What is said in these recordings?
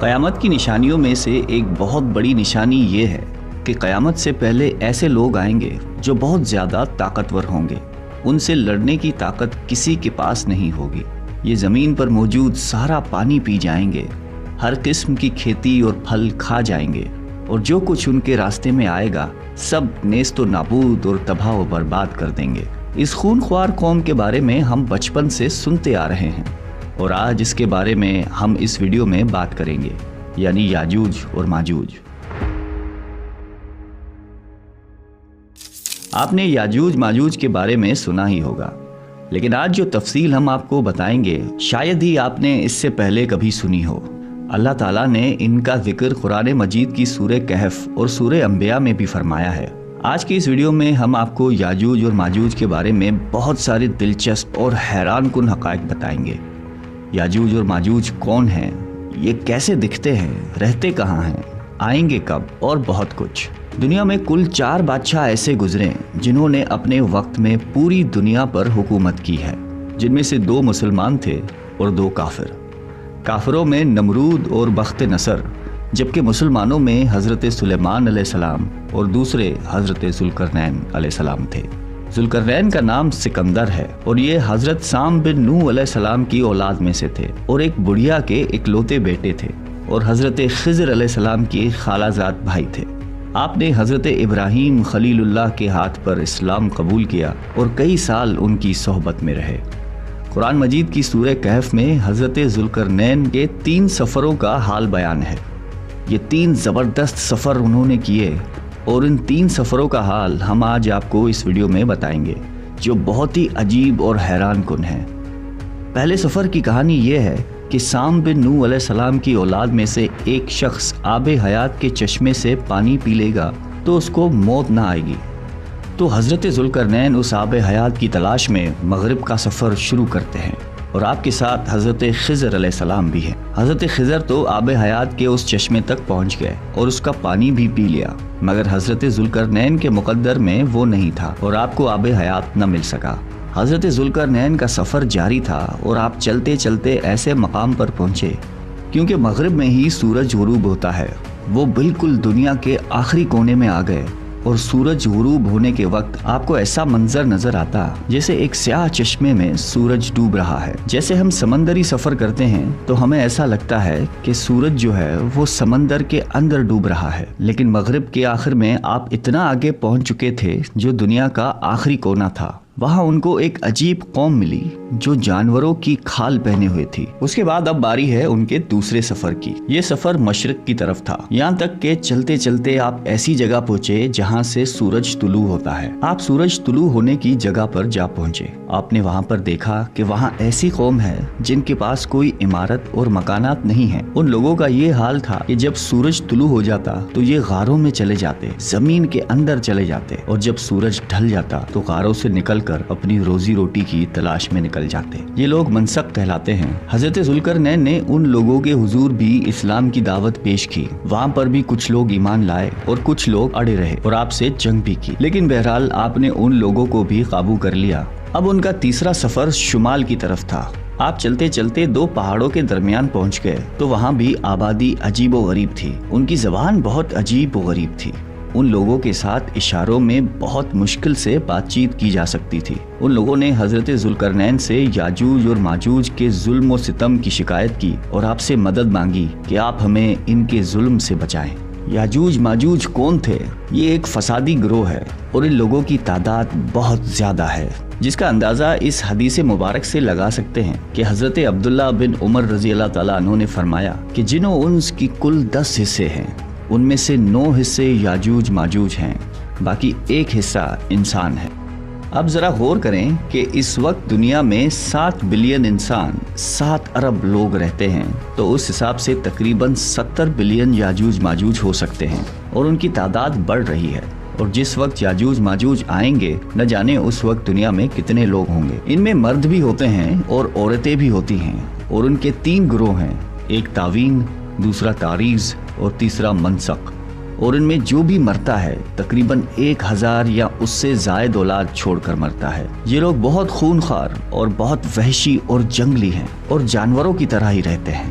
قیامت کی نشانیوں میں سے ایک بہت بڑی نشانی یہ ہے کہ قیامت سے پہلے ایسے لوگ آئیں گے جو بہت زیادہ طاقتور ہوں گے. ان سے لڑنے کی طاقت کسی کے پاس نہیں ہوگی. یہ زمین پر موجود سارا پانی پی جائیں گے، ہر قسم کی کھیتی اور پھل کھا جائیں گے، اور جو کچھ ان کے راستے میں آئے گا سب نیست و نابود اور تباہ و برباد کر دیں گے. اس خونخوار قوم کے بارے میں ہم بچپن سے سنتے آ رہے ہیں، اور آج اس کے بارے میں ہم اس ویڈیو میں بات کریں گے، یعنی یاجوج اور ماجوج. آپ نے یاجوج ماجوج کے بارے میں سنا ہی ہوگا، لیکن آج جو تفصیل ہم آپ کو بتائیں گے شاید ہی آپ نے اس سے پہلے کبھی سنی ہو. اللہ تعالیٰ نے ان کا ذکر قرآن مجید کی سورہ کہف اور سورہ انبیاء میں بھی فرمایا ہے. آج کی اس ویڈیو میں ہم آپ کو یاجوج اور ماجوج کے بارے میں بہت سارے دلچسپ اور حیران کن حقائق بتائیں گے. یاجوج اور ماجوج کون ہیں، یہ کیسے دکھتے ہیں، رہتے کہاں ہیں، آئیں گے کب، اور بہت کچھ. دنیا میں کل 4 بادشاہ ایسے گزرے جنہوں نے اپنے وقت میں پوری دنیا پر حکومت کی ہے، جن میں سے 2 مسلمان تھے اور 2 کافر. کافروں میں نمرود اور بخت نصر، جبکہ مسلمانوں میں حضرت سلیمان علیہ السلام اور دوسرے حضرت ذوالقرنین علیہ السلام تھے. ذوالقرنین کا نام سکندر ہے اور یہ حضرت سام بن نوح علیہ السلام کی اولاد میں سے تھے اور ایک بڑھیا کے اکلوتے بیٹے تھے، اور حضرت خضر علیہ السلام کی خالہ زاد بھائی تھے. آپ نے حضرت ابراہیم خلیل اللہ کے ہاتھ پر اسلام قبول کیا اور کئی سال ان کی صحبت میں رہے. قرآن مجید کی سورہ کہف میں حضرت ذوالقرنین کے 3 سفروں کا حال بیان ہے. یہ 3 زبردست سفر انہوں نے کیے، اور ان 3 سفروں کا حال ہم آج آپ کو اس ویڈیو میں بتائیں گے، جو بہت ہی عجیب اور حیران کن ہے. پہلے سفر کی کہانی یہ ہے کہ سام بن نوح علیہ السلام کی اولاد میں سے ایک شخص آب حیات کے چشمے سے پانی پی لے گا تو اس کو موت نہ آئے گی. تو حضرت ذوالقرنین اس آب حیات کی تلاش میں مغرب کا سفر شروع کرتے ہیں، اور آپ کے ساتھ حضرت خضر علیہ السلام بھی ہیں. حضرت خضر تو آب حیات کے اس چشمے تک پہنچ گئے اور اس کا پانی بھی پی لیا، مگر حضرت ذوالقرنین کے مقدر میں وہ نہیں تھا اور آپ کو آب حیات نہ مل سکا. حضرت ذوالقرنین کا سفر جاری تھا اور آپ چلتے چلتے ایسے مقام پر پہنچے کیونکہ مغرب میں ہی سورج غروب ہوتا ہے. وہ بالکل دنیا کے آخری کونے میں آ گئے، اور سورج غروب ہونے کے وقت آپ کو ایسا منظر نظر آتا جیسے ایک سیاہ چشمے میں سورج ڈوب رہا ہے. جیسے ہم سمندری سفر کرتے ہیں تو ہمیں ایسا لگتا ہے کہ سورج جو ہے وہ سمندر کے اندر ڈوب رہا ہے، لیکن مغرب کے آخر میں آپ اتنا آگے پہنچ چکے تھے جو دنیا کا آخری کونا تھا. وہاں ان کو ایک عجیب قوم ملی جو جانوروں کی کھال پہنے ہوئے تھی. اس کے بعد اب باری ہے ان کے دوسرے سفر کی. یہ سفر مشرق کی طرف تھا، یہاں تک کہ چلتے چلتے آپ ایسی جگہ پہنچے جہاں سے سورج طلوع ہوتا ہے. آپ سورج طلوع ہونے کی جگہ پر جا پہنچے. آپ نے وہاں پر دیکھا کہ وہاں ایسی قوم ہے جن کے پاس کوئی عمارت اور مکانات نہیں ہیں. ان لوگوں کا یہ حال تھا کہ جب سورج طلوع ہو جاتا تو یہ غاروں میں چلے جاتے، زمین کے اندر چلے جاتے، اور جب سورج ڈھل جاتا تو غاروں سے نکل کر اپنی روزی روٹی کی تلاش میں نکل جاتے. یہ لوگ منسک کہلاتے ہیں. حضرت ذوالقرنین نے ان لوگوں کے حضور بھی اسلام کی دعوت پیش کی. وہاں پر بھی کچھ لوگ ایمان لائے اور کچھ لوگ اڑے رہے اور آپ سے جنگ بھی کی، لیکن بہرحال آپ نے ان لوگوں کو بھی قابو کر لیا. اب ان کا تیسرا سفر شمال کی طرف تھا. آپ چلتے چلتے 2 پہاڑوں کے درمیان پہنچ گئے تو وہاں بھی آبادی عجیب و غریب تھی. ان کی زبان بہت عجیب و غریب تھی. ان لوگوں کے ساتھ اشاروں میں بہت مشکل سے بات چیت کی جا سکتی تھی. ان لوگوں نے حضرت ذوالقرنین سے یاجوج اور ماجوج کے ظلم و ستم کی شکایت کی اور آپ سے مدد مانگی کہ آپ ہمیں ان کے ظلم سے بچائیں. یاجوج ماجوج کون تھے؟ یہ ایک فسادی گروہ ہے اور ان لوگوں کی تعداد بہت زیادہ ہے، جس کا اندازہ اس حدیث مبارک سے لگا سکتے ہیں کہ حضرت عبداللہ بن عمر رضی اللہ تعالیٰ عنہ نے فرمایا کہ جنوں انس کی کل 10 حصے ہیں، ان میں سے 9 حصے یاجوج ماجوج ہیں، باقی 1 حصہ انسان ہے. اب ذرا غور کریں کہ اس وقت دنیا میں 7 بلین انسان، 7 ارب لوگ رہتے ہیں، تو اس حساب سے تقریباً 70 بلین یاجوج ماجوج ہو سکتے ہیں، اور ان کی تعداد بڑھ رہی ہے. اور جس وقت یاجوج ماجوج آئیں گے نہ جانے اس وقت دنیا میں کتنے لوگ ہوں گے. ان میں مرد بھی ہوتے ہیں اور عورتیں بھی ہوتی ہیں، اور ان کے 3 گروہ ہیں، ایک تعوین، دوسرا تاریز اور تیسرا منسک. اور ان میں جو بھی مرتا ہے تقریباً 1000 یا اس سے زائد اولاد چھوڑ کر مرتا ہے. یہ لوگ بہت خونخوار اور بہت وحشی اور جنگلی ہیں اور جانوروں کی طرح ہی رہتے ہیں.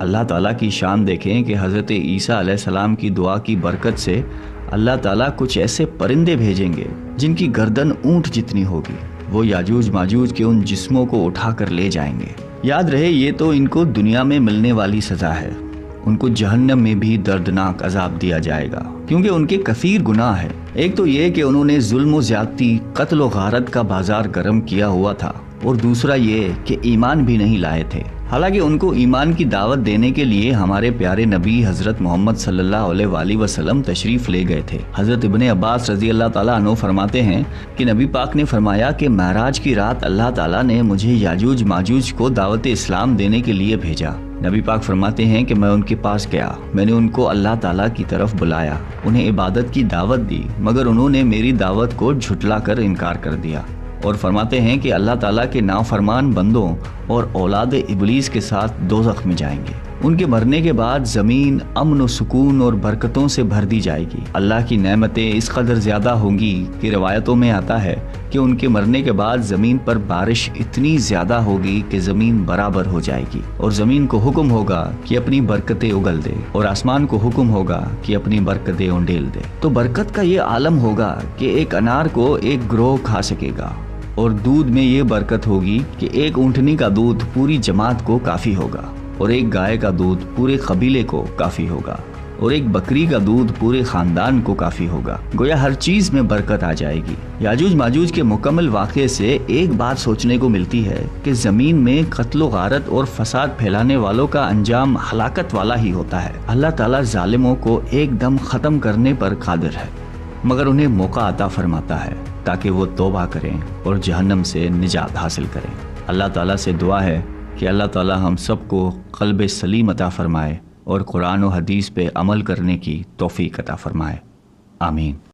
اللہ تعالیٰ کی شان دیکھیں کہ حضرت عیسیٰ علیہ السلام کی دعا کی برکت سے اللہ تعالیٰ کچھ ایسے پرندے بھیجیں گے جن کی گردن اونٹ جتنی ہوگی، وہ یاجوج ماجوج کے ان جسموں کو اٹھا کر لے جائیں گے۔ یاد رہے یہ تو ان کو دنیا میں ملنے والی سزا ہے، ان کو جہنم میں بھی دردناک عذاب دیا جائے گا، کیونکہ ان کے کثیر گناہ ہیں۔ ایک تو یہ کہ انہوں نے ظلم و زیادتی، قتل و غارت کا بازار گرم کیا ہوا تھا، اور دوسرا یہ کہ ایمان بھی نہیں لائے تھے۔ حالانکہ ان کو ایمان کی دعوت دینے کے لیے ہمارے پیارے نبی حضرت محمد صلی اللہ علیہ وآلہ وسلم تشریف لے گئے تھے۔ حضرت ابن عباس رضی اللہ تعالیٰ عنہ فرماتے ہیں کہ نبی پاک نے فرمایا کہ معراج کی رات اللہ تعالیٰ نے مجھے یاجوج ماجوج کو دعوت اسلام دینے کے لیے بھیجا۔ نبی پاک فرماتے ہیں کہ میں ان کے پاس گیا، میں نے ان کو اللہ تعالیٰ کی طرف بلایا، انہیں عبادت کی دعوت دی، مگر انہوں نے میری دعوت کو جھٹلا کر انکار کر دیا۔ اور فرماتے ہیں کہ اللہ تعالیٰ کے نافرمان بندوں اور اولاد ابلیس کے ساتھ دوزخ میں جائیں گے۔ ان کے مرنے کے بعد زمین امن و سکون اور برکتوں سے بھر دی جائے گی۔ اللہ کی نعمتیں اس قدر زیادہ ہوں گی کہ روایتوں میں آتا ہے کہ ان کے مرنے کے بعد زمین پر بارش اتنی زیادہ ہوگی کہ زمین برابر ہو جائے گی، اور زمین کو حکم ہوگا کہ اپنی برکتیں اگل دے، اور آسمان کو حکم ہوگا کہ اپنی برکتیں انڈیل دے۔ تو برکت کا یہ عالم ہوگا کہ ایک انار کو ایک گروہ کھا سکے گا، اور دودھ میں یہ برکت ہوگی کہ ایک اونٹنی کا دودھ پوری جماعت کو کافی ہوگا، اور ایک گائے کا دودھ پورے قبیلے کو کافی ہوگا، اور ایک بکری کا دودھ پورے خاندان کو کافی ہوگا۔ گویا ہر چیز میں برکت آ جائے گی۔ یاجوج ماجوج کے مکمل واقعے سے ایک بات سوچنے کو ملتی ہے کہ زمین میں قتل و غارت اور فساد پھیلانے والوں کا انجام ہلاکت والا ہی ہوتا ہے۔ اللہ تعالیٰ ظالموں کو ایک دم ختم کرنے پر قادر ہے، مگر انہیں موقع عطا فرماتا ہے تاکہ وہ توبہ کریں اور جہنم سے نجات حاصل کریں۔ اللہ تعالیٰ سے دعا ہے کہ اللہ تعالیٰ ہم سب کو قلب سلیم عطا فرمائے اور قرآن و حدیث پہ عمل کرنے کی توفیق عطا فرمائے۔ آمین۔